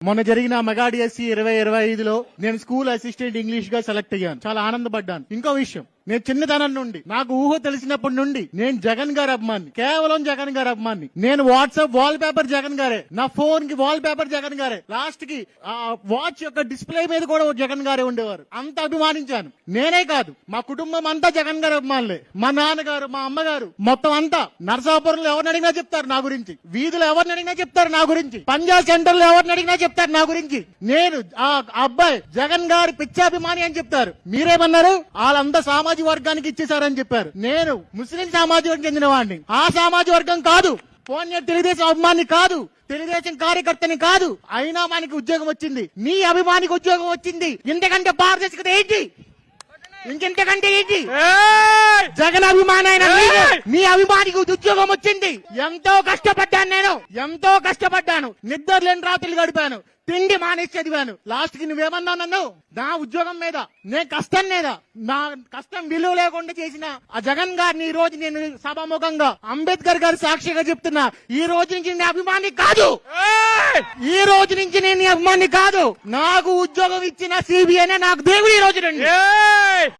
మొన్న జరిగిన మెగాడిఎస్సి 2025లో నేను స్కూల్ అసిస్టెంట్ ఇంగ్లీష్ గా సెలెక్ట్ అయ్యాను. చాలా ఆనందపడ్డాను. ఇంకో విషయం, నేను చిన్నతనం నుండి, నాకు ఊహ తెలిసినప్పటి నుండి నేను జగన్ గారి అభిమాని, కేవలం జగన్ గారి అభిమాని. నేను వాట్సాప్ వాల్ పేపర్ జగన్ గారే, నా ఫోన్ కి వాల్ పేపర్ జగన్ గారే, లాస్ట్ కి వాచ్ యొక్క డిస్ప్లే మీద కూడా జగన్ గారే ఉండేవారు. అంత అభిమానించాను. నేనే కాదు, మా కుటుంబం అంతా జగన్ గారి అభిమానులే. మా నాన్నగారు, మా అమ్మగారు, మొత్తం అంతా. నరసాపురంలో ఎవరిని అడిగినా చెప్తారు నా గురించి, వీధిలో ఎవరిని అడిగినా చెప్తారు నా గురించి, పంజాబ్ సెంటర్ లో ఎవరిని అడిగినా చెప్తారు నా గురించి. నేను ఆ అబ్బాయి జగన్ గారి పిచ్చాభిమాని అని చెప్తారు. మీరేమన్నారు? వాళ్ళంతా సామాజిక వర్గానికి ఇచ్చేశారని చెప్పారు. నేను ముస్లిం సామాజిక వర్గం చెందిన వాడిని. ఆ సామాజిక వర్గం కాదు, పోనీ తెలుగుదేశం అభిమాని కాదు, తెలుగుదేశం కార్యకర్తని కాదు. అయినా మనకి ఉద్యోగం వచ్చింది. నీ అభిమానికి ఉద్యోగం వచ్చింది. ఇంతకంటే పారదర్శకత ఏంటి? ఇంకెంతకంటే ఏంటి? జగన్ అభిమాని అయిన మీ అభిమానికి ఉద్యోగం వచ్చింది. ఎంతో కష్టపడ్డాను, నేను ఎంతో కష్టపడ్డాను. నిద్ర లేని రాత్రులు గడిపాను, తిండి మానేసి చదివాను. లాస్ట్ కి నువ్వేమన్నావు నన్ను? నా ఉద్యోగం మీద, నే కష్టం మీద, నా కష్టం విలువ లేకుండా చేసిన ఆ జగన్ గారిని ఈ రోజు నేను సభాముఖంగా అంబేద్కర్ గారి సాక్షిగా చెప్తున్నా, ఈ రోజు నుంచి నేను అభిమాని కాదు. ఈ రోజు నుంచి నేను అభిమాని కాదు. నాకు ఉద్యోగం ఇచ్చిన సిబిఐనే నాకు దేవుడు ఈ రోజు నుండి.